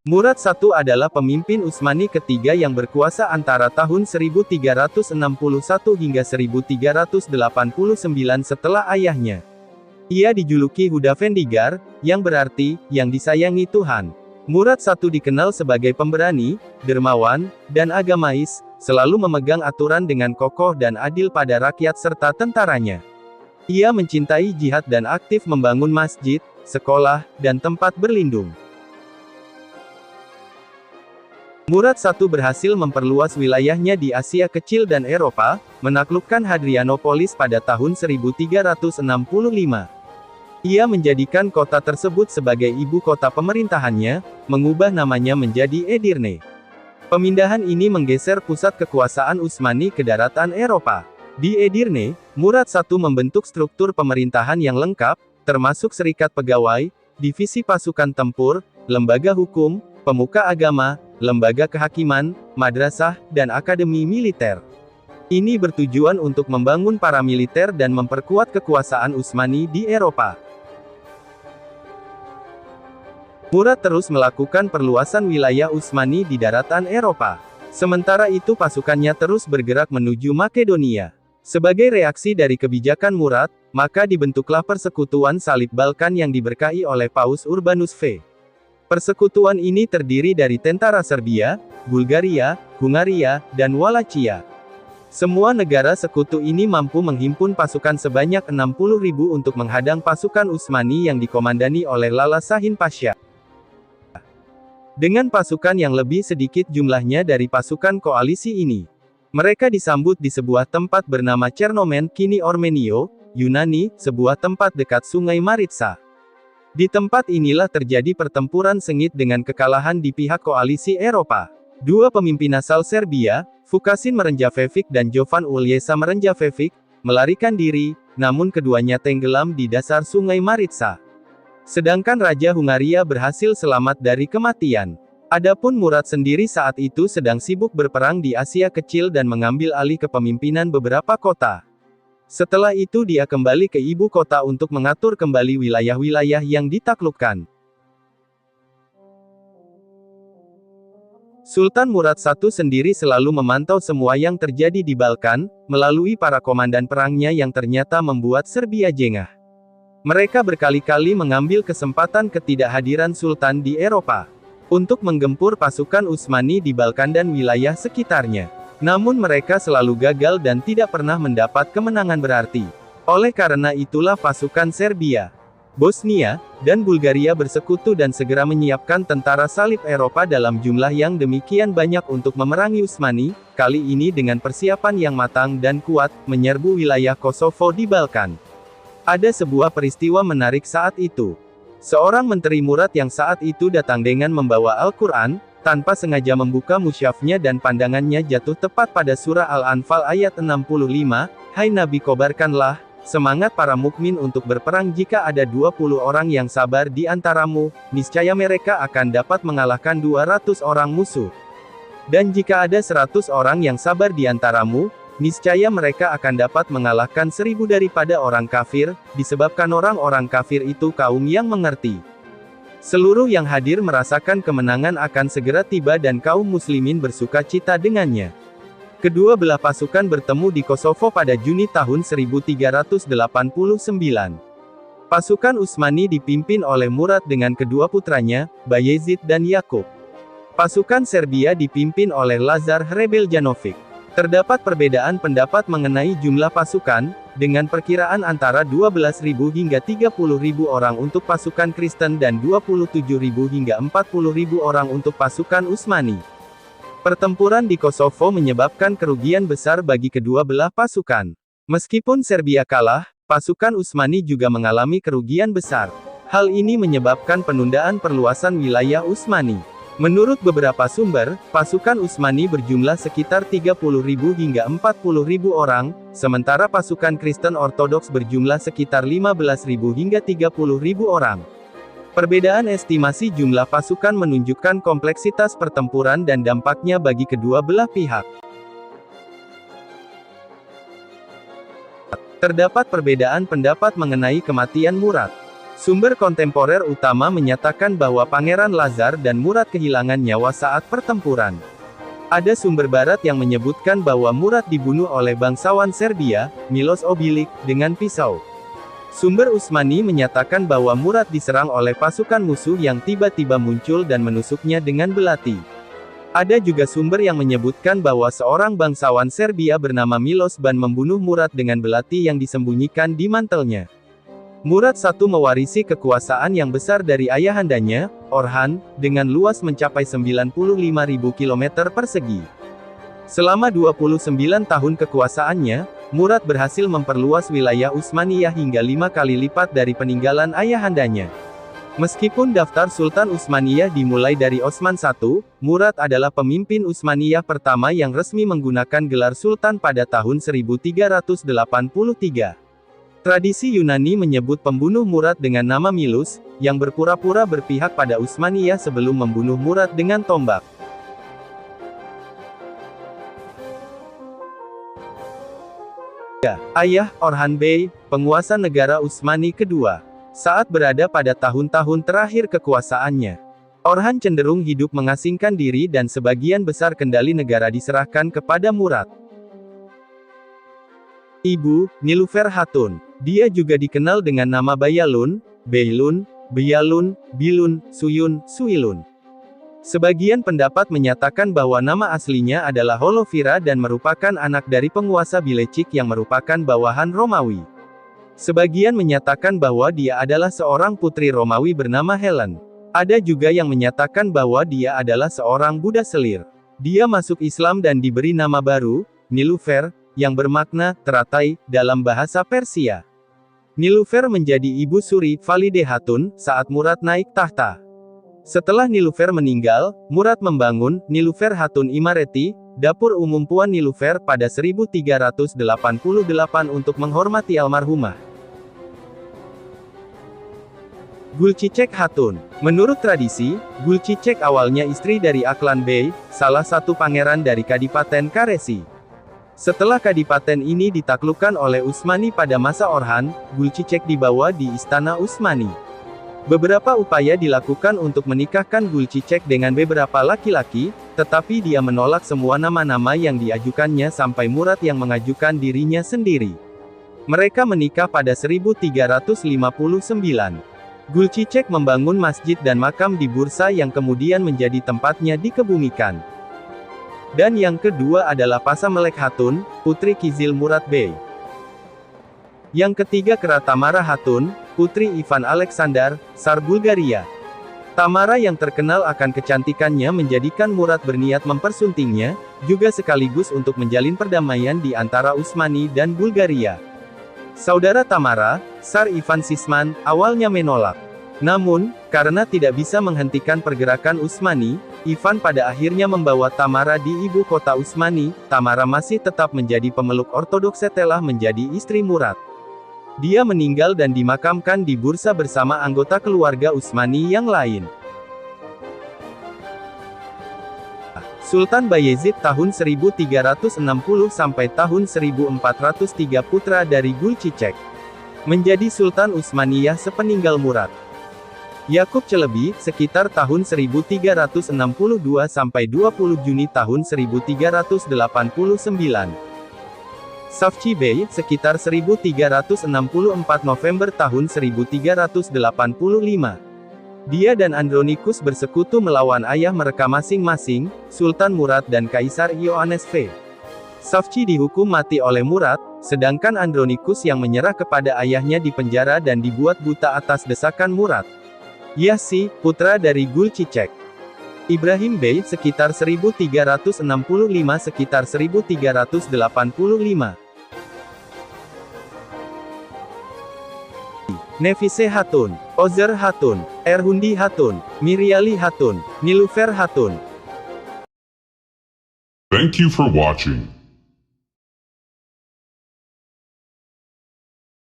Murad I adalah pemimpin Utsmani ketiga yang berkuasa antara tahun 1361 hingga 1389 setelah ayahnya. Ia dijuluki Hudafendigar, yang berarti, yang disayangi Tuhan. Murad I dikenal sebagai pemberani, dermawan, dan agamais, selalu memegang aturan dengan kokoh dan adil pada rakyat serta tentaranya. Ia mencintai jihad dan aktif membangun masjid, sekolah, dan tempat berlindung. Murad I berhasil memperluas wilayahnya di Asia Kecil dan Eropa, menaklukkan Hadrianopolis pada tahun 1365. Ia menjadikan kota tersebut sebagai ibu kota pemerintahannya, mengubah namanya menjadi Edirne. Pemindahan ini menggeser pusat kekuasaan Utsmani ke daratan Eropa. Di Edirne, Murad I membentuk struktur pemerintahan yang lengkap, termasuk serikat pegawai, divisi pasukan tempur, lembaga hukum, pemuka agama, lembaga kehakiman, madrasah, dan akademi militer. Ini bertujuan untuk membangun paramiliter dan memperkuat kekuasaan Utsmani di Eropa. Murad terus melakukan perluasan wilayah Utsmani di daratan Eropa. Sementara itu pasukannya terus bergerak menuju Makedonia. Sebagai reaksi dari kebijakan Murad, maka dibentuklah Persekutuan Salib Balkan yang diberkahi oleh Paus Urbanus V. Persekutuan ini terdiri dari tentara Serbia, Bulgaria, Hungaria, dan Wallachia. Semua negara sekutu ini mampu menghimpun pasukan sebanyak 60.000 untuk menghadang pasukan Utsmani yang dikomandani oleh Lala Shahin Pasha. Dengan pasukan yang lebih sedikit jumlahnya dari pasukan koalisi ini, mereka disambut di sebuah tempat bernama Chernomen kini Ormenio, Yunani, sebuah tempat dekat Sungai Maritsa. Di tempat inilah terjadi pertempuran sengit dengan kekalahan di pihak koalisi Eropa. Dua pemimpin asal Serbia, Vukašin Merenjačević dan Jovan Uljesa Merenjačević, melarikan diri, namun keduanya tenggelam di dasar Sungai Maritsa. Sedangkan Raja Hungaria berhasil selamat dari kematian. Adapun Murad sendiri saat itu sedang sibuk berperang di Asia Kecil dan mengambil alih kepemimpinan beberapa kota. Setelah itu dia kembali ke ibu kota untuk mengatur kembali wilayah-wilayah yang ditaklukkan. Sultan Murad I sendiri selalu memantau semua yang terjadi di Balkan, melalui para komandan perangnya yang ternyata membuat Serbia jengah. Mereka berkali-kali mengambil kesempatan ketidakhadiran Sultan di Eropa, untuk menggempur pasukan Utsmani di Balkan dan wilayah sekitarnya. Namun mereka selalu gagal dan tidak pernah mendapat kemenangan berarti. Oleh karena itulah pasukan Serbia, Bosnia, dan Bulgaria bersekutu dan segera menyiapkan tentara salib Eropa dalam jumlah yang demikian banyak untuk memerangi Utsmani, kali ini dengan persiapan yang matang dan kuat, menyerbu wilayah Kosovo di Balkan. Ada sebuah peristiwa menarik saat itu. Seorang menteri Murad yang saat itu datang dengan membawa Al-Quran, tanpa sengaja membuka musyafnya dan pandangannya jatuh tepat pada surah Al-Anfal ayat 65, "Hai Nabi, kobarkanlah semangat para mukmin untuk berperang. Jika ada 20 orang yang sabar di antaramu, niscaya mereka akan dapat mengalahkan 200 orang musuh. Dan jika ada 100 orang yang sabar di antaramu, niscaya mereka akan dapat mengalahkan 1000 daripada orang kafir, disebabkan orang-orang kafir itu kaum yang mengerti." Seluruh yang hadir merasakan kemenangan akan segera tiba dan kaum muslimin bersuka cita dengannya. Kedua belah pasukan bertemu di Kosovo pada Juni tahun 1389. Pasukan Utsmani dipimpin oleh Murad dengan kedua putranya, Bayezid dan Yakub. Pasukan Serbia dipimpin oleh Lazar Hrebeljanović. Terdapat perbedaan pendapat mengenai jumlah pasukan, dengan perkiraan antara 12.000 hingga 30.000 orang untuk pasukan Kristen dan 27.000 hingga 40.000 orang untuk pasukan Utsmani. Pertempuran di Kosovo menyebabkan kerugian besar bagi kedua belah pasukan. Meskipun Serbia kalah, pasukan Utsmani juga mengalami kerugian besar. Hal ini menyebabkan penundaan perluasan wilayah Utsmani. Menurut beberapa sumber, pasukan Utsmani berjumlah sekitar 30.000 hingga 40.000 orang, sementara pasukan Kristen Ortodoks berjumlah sekitar 15.000 hingga 30.000 orang. Perbedaan estimasi jumlah pasukan menunjukkan kompleksitas pertempuran dan dampaknya bagi kedua belah pihak. Terdapat perbedaan pendapat mengenai kematian Murad. Sumber kontemporer utama menyatakan bahwa Pangeran Lazar dan Murad kehilangan nyawa saat pertempuran. Ada sumber barat yang menyebutkan bahwa Murad dibunuh oleh bangsawan Serbia, Miloš Obilić, dengan pisau. Sumber Utsmani menyatakan bahwa Murad diserang oleh pasukan musuh yang tiba-tiba muncul dan menusuknya dengan belati. Ada juga sumber yang menyebutkan bahwa seorang bangsawan Serbia bernama Miloš Ban membunuh Murad dengan belati yang disembunyikan di mantelnya. Murad I mewarisi kekuasaan yang besar dari ayahandanya, Orhan, dengan luas mencapai 95.000 km persegi. Selama 29 tahun kekuasaannya, Murad berhasil memperluas wilayah Utsmaniyah hingga 5 kali lipat dari peninggalan ayahandanya. Meskipun daftar Sultan Utsmaniyah dimulai dari Osman I, Murad adalah pemimpin Utsmaniyah pertama yang resmi menggunakan gelar Sultan pada tahun 1383. Tradisi Yunani menyebut pembunuh Murad dengan nama Miloš, yang berpura-pura berpihak pada Utsmaniyah sebelum membunuh Murad dengan tombak. Ayah, Orhan Bey, penguasa negara Utsmani kedua. Saat berada pada tahun-tahun terakhir kekuasaannya, Orhan cenderung hidup mengasingkan diri dan sebagian besar kendali negara diserahkan kepada Murad. Ibu, Nilüfer Hatun. Dia juga dikenal dengan nama Bayalun, Beylun, Beyalun, Bilun, Suyun, Suilun. Sebagian pendapat menyatakan bahwa nama aslinya adalah Holofira dan merupakan anak dari penguasa Bilecik yang merupakan bawahan Romawi. Sebagian menyatakan bahwa dia adalah seorang putri Romawi bernama Helen. Ada juga yang menyatakan bahwa dia adalah seorang Buddha selir. Dia masuk Islam dan diberi nama baru, Nilüfer, yang bermakna teratai dalam bahasa Persia. Nilüfer menjadi ibu suri, Valide Hatun, saat Murad naik tahta. Setelah Nilüfer meninggal, Murad membangun Nilüfer Hatun Imareti, dapur umum Puan Nilüfer pada 1388 untuk menghormati almarhumah. Gulçiçek Hatun. Menurut tradisi, Gulçiçek awalnya istri dari Aklan Bey, salah satu pangeran dari Kadipaten Karesi. Setelah kadipaten ini ditaklukkan oleh Utsmani pada masa Orhan, Gulçiçek dibawa di Istana Utsmani. Beberapa upaya dilakukan untuk menikahkan Gulçiçek dengan beberapa laki-laki, tetapi dia menolak semua nama-nama yang diajukannya sampai Murad yang mengajukan dirinya sendiri. Mereka menikah pada 1359. Gulçiçek membangun masjid dan makam di Bursa yang kemudian menjadi tempatnya dikebumikan. Dan yang kedua adalah Pasamelek Hatun, putri Kizil Murad Bey. Yang ketiga Kara Tamara Hatun, putri Ivan Alexander, Tsar Bulgaria. Tamara yang terkenal akan kecantikannya menjadikan Murad berniat mempersuntingnya, juga sekaligus untuk menjalin perdamaian di antara Utsmani dan Bulgaria. Saudara Tamara, Tsar Ivan Sisman, awalnya menolak. Namun, karena tidak bisa menghentikan pergerakan Utsmani, Ivan pada akhirnya membawa Tamara di ibu kota Utsmani. Tamara masih tetap menjadi pemeluk ortodoks setelah menjadi istri Murad. Dia meninggal dan dimakamkan di Bursa bersama anggota keluarga Utsmani yang lain. Sultan Bayezid tahun 1360 sampai tahun 1403 putra dari Gulçiçek. Menjadi Sultan Utsmaniyah sepeninggal Murad. Yakub Çelebi, sekitar tahun 1362 sampai 20 Juni tahun 1389. Safçi Bey, sekitar 1364 November tahun 1385. Dia dan Andronikus bersekutu melawan ayah mereka masing-masing, Sultan Murad dan Kaisar Ioannes V. Safçi dihukum mati oleh Murad, sedangkan Andronikus yang menyerah kepada ayahnya dipenjara dan dibuat buta atas desakan Murad. Yahsi, putra dari Gulçiçek. Ibrahim Bey, sekitar 1365 sekitar 1385. Nefise Hatun, Ozer Hatun, Erhundi Hatun, Miriali Hatun, Nilüfer Hatun. Thank you for watching.